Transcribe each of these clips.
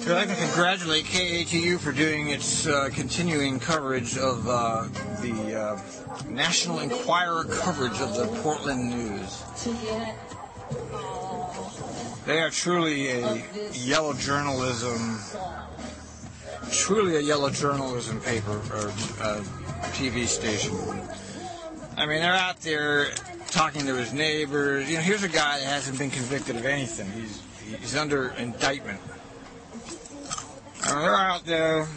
I'd like to congratulate KATU for doing its continuing coverage of the National Enquirer coverage of the Portland news. They are truly a yellow journalism paper or TV station. I mean, they're out there talking to his neighbors. You know, here's a guy that hasn't been convicted of anything. He's under indictment. They're out there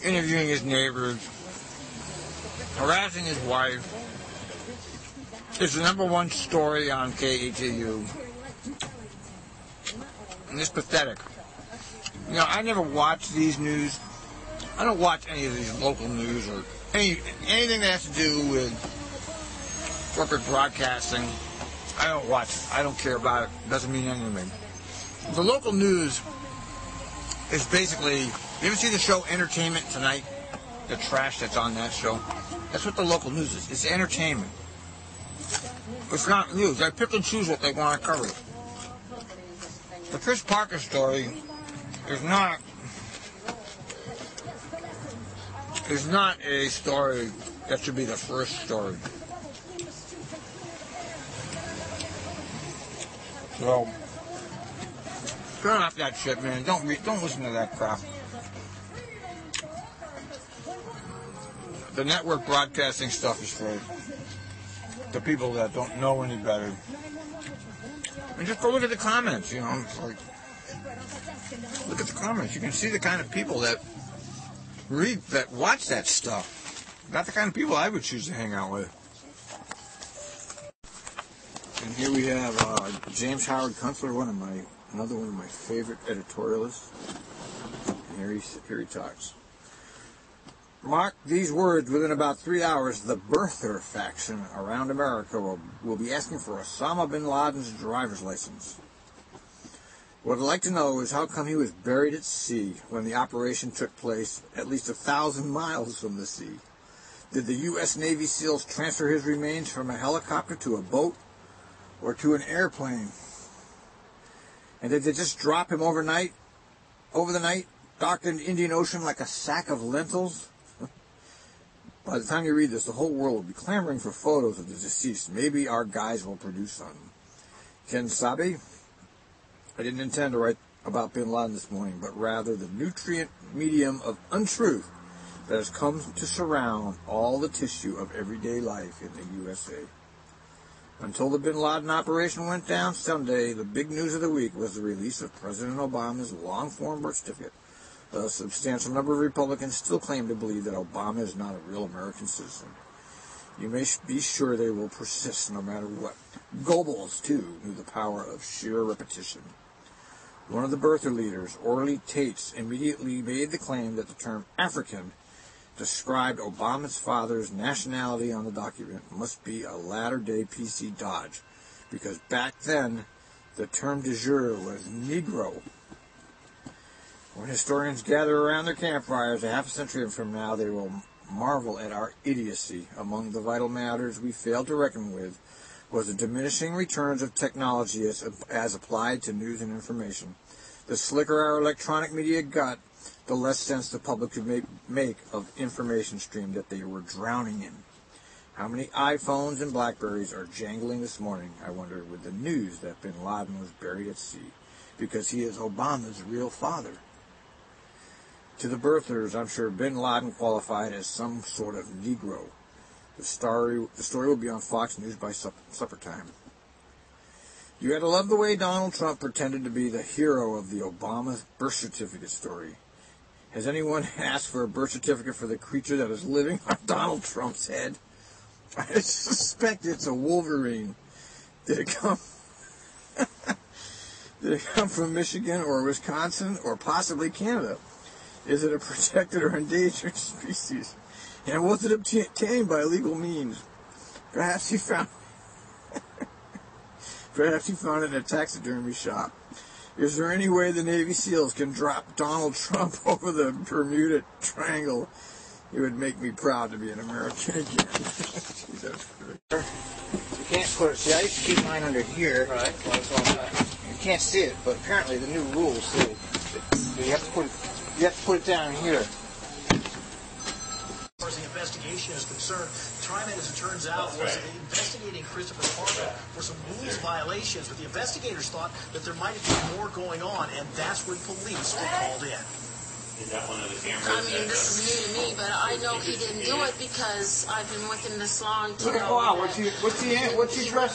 interviewing his neighbors, harassing his wife. It's the #1 story on KETU. And it's pathetic. You know, I never watch these news. I don't watch any of these local news or anything that has to do with corporate broadcasting. I don't watch it. I don't care about it. It doesn't mean anything to me. The local news is basically, you ever see the show Entertainment Tonight? The trash that's on that show? That's what the local news is. It's entertainment. It's not news. They pick and choose what they want to cover. The Chris Parker story is not a story that should be the first story. So, turn off that shit, man. Don't listen to that crap. The network broadcasting stuff is for the people that don't know any better. And just go look at the comments, you know. It's like, look at the comments. You can see the kind of people that watch that stuff. Not the kind of people I would choose to hang out with. And here we have James Howard Kunstler, another one of my favorite editorialists. And here he talks. Mark these words, within about 3 hours, the birther faction around America will be asking for Osama bin Laden's driver's license. What I'd like to know is how come he was buried at sea when the operation took place at least 1,000 miles from the sea. Did the U.S. Navy SEALs transfer his remains from a helicopter to a boat or to an airplane? And did they just drop him over the night, docked in the Indian Ocean like a sack of lentils? By the time you read this, the whole world will be clamoring for photos of the deceased. Maybe our guys will produce some. Ken Sabe? I didn't intend to write about bin Laden this morning, but rather the nutrient medium of untruth that has come to surround all the tissue of everyday life in the USA. Until the bin Laden operation went down Sunday, the big news of the week was the release of President Obama's long-form birth certificate. A substantial number of Republicans still claim to believe that Obama is not a real American citizen. You may be sure they will persist no matter what. Goebbels, too, knew the power of sheer repetition. One of the birther leaders, Orly Tates, immediately made the claim that the term African described Obama's father's nationality on the document must be a latter-day PC dodge, because back then the term de jure was Negro. When historians gather around their campfires a half a century from now, they will marvel at our idiocy. Among the vital matters we failed to reckon with was the diminishing returns of technology as applied to news and information. The slicker our electronic media got, the less sense the public could make of information stream that they were drowning in. How many iPhones and Blackberries are jangling this morning, I wonder, with the news that bin Laden was buried at sea, because he is Obama's real father. To the birthers, I'm sure bin Laden qualified as some sort of Negro. The story will be on Fox News by supper time. You gotta love the way Donald Trump pretended to be the hero of the Obama birth certificate story. Has anyone asked for a birth certificate for the creature that is living on Donald Trump's head? I suspect it's a Wolverine. Did it come from Michigan or Wisconsin or possibly Canada? Is it a protected or endangered species? And was it obtained by legal means? Perhaps he found it in a taxidermy shop. Is there any way the Navy SEALs can drop Donald Trump over the Bermuda Triangle It would make me proud to be an American again. Jeez, that's great. You can't put it. See, I used to keep mine under here. Right. You can't see it, but apparently the new rules say that you have to put it. You have to put it down here. As far as the investigation is concerned, TriMet, as it turns out, was investigating Christopher Parker for some rules violations, but the investigators thought that there might have been more going on, and that's when police were called in. Is that one of the cameras? I mean, this is new to me, but I know he didn't do it because I've been with him this long to know. Wow, what's he dressed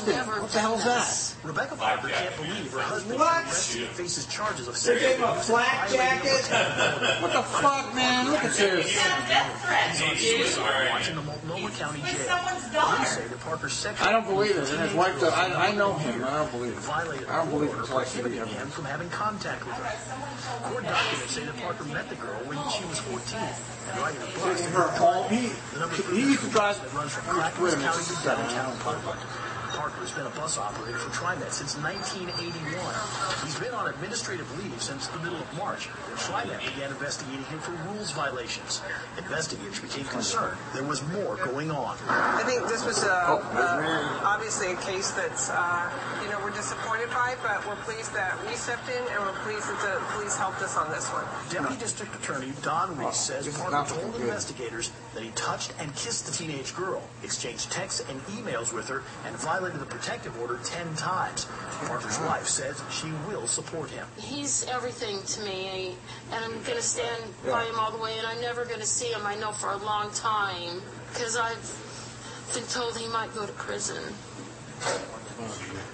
in? What the hell's that? Rebecca Parker can't believe her husband arrested and faces charges of They gave him a flak jacket? What the fuck, man? Look at this. He's watching the Multnomah County Jail. Police say that Parker's sexual I don't believe it. And his wife, I know him. I don't believe it. violated I don't believe it order until I see prohibiting the him from having contact with her. Court documents say that Parker met the girl when she was 14 and riding a bus. Her home. He used to drive. That runs from Clackamas County to downtown Parkland. Parker has been a bus operator for TriMet since 1981. He's been on administrative leave since the middle of March. TriMet began investigating him for rules violations. Investigators became concerned there was more going on. I think this was obviously a case that's, we're disappointed by, but we're pleased that we stepped in and we're pleased that the police helped us on this one. Deputy District Attorney Don Reese says Parker told investigators that he touched and kissed the teenage girl, exchanged texts and emails with her, and violated the protective order 10 times. Parker's wife says she will support him. He's everything to me, and I'm going to stand by him all the way, and I'm never going to see him, I know, for a long time, because I've been told he might go to prison.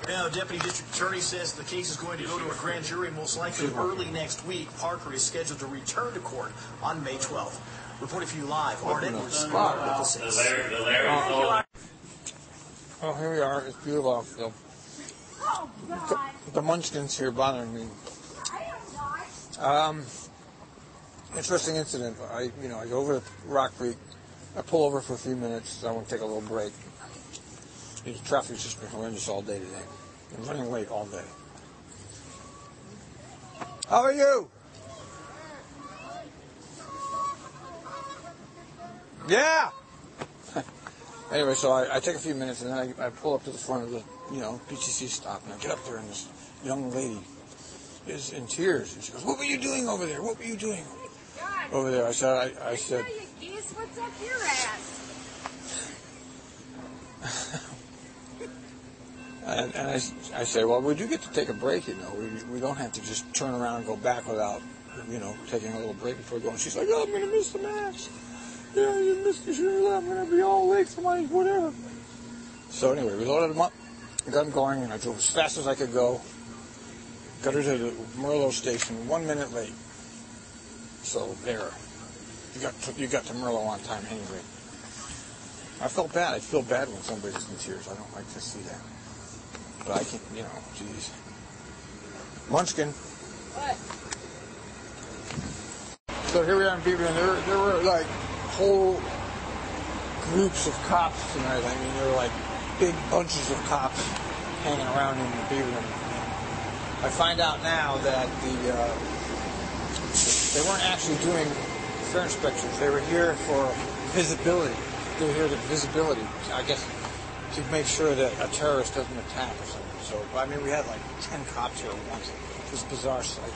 Now, Deputy District Attorney says the case is going to go to a grand jury most likely early next week. Parker is scheduled to return to court on May 12th. Reporting for you live, Art Edwards, Local 6. Oh, here we are. It's beautiful still. The munchkins here bothering me. Interesting incident. I go over to Rock Creek. I pull over for a few minutes. I want to take a little break. The traffic's just been horrendous all day today. I'm running late all day. How are you? Yeah. Anyway, so I take a few minutes and then I pull up to the front of the PCC stop and I get up there and this young lady is in tears and she goes, "What were you doing over there? What were you doing over there?" I said, You geese, what's up your ass? And I said, "Well, we do get to take a break, We don't have to just turn around and go back without, taking a little break before we go." And she's like, "Oh, I'm going to miss the match. Yeah, you missed the shoot. I'm going to be all late for my whatever." So anyway, we loaded them up, got them going, and I drove as fast as I could go. Got her to the Merlot station 1 minute late. So there, you got to Merlot on time anyway. I felt bad. I feel bad when somebody's in tears. I don't like to see that. But I can, geez. Munchkin. What? So here we are in Beaverton. There were like whole groups of cops tonight. I mean, there were like big bunches of cops hanging around in Beaverton. I find out now that they weren't actually doing fare inspections. They were here for visibility. They were here to visibility, I guess, to make sure that a terrorist doesn't attack or something. So, I mean, we had like 10 cops here at once. It was a bizarre sight.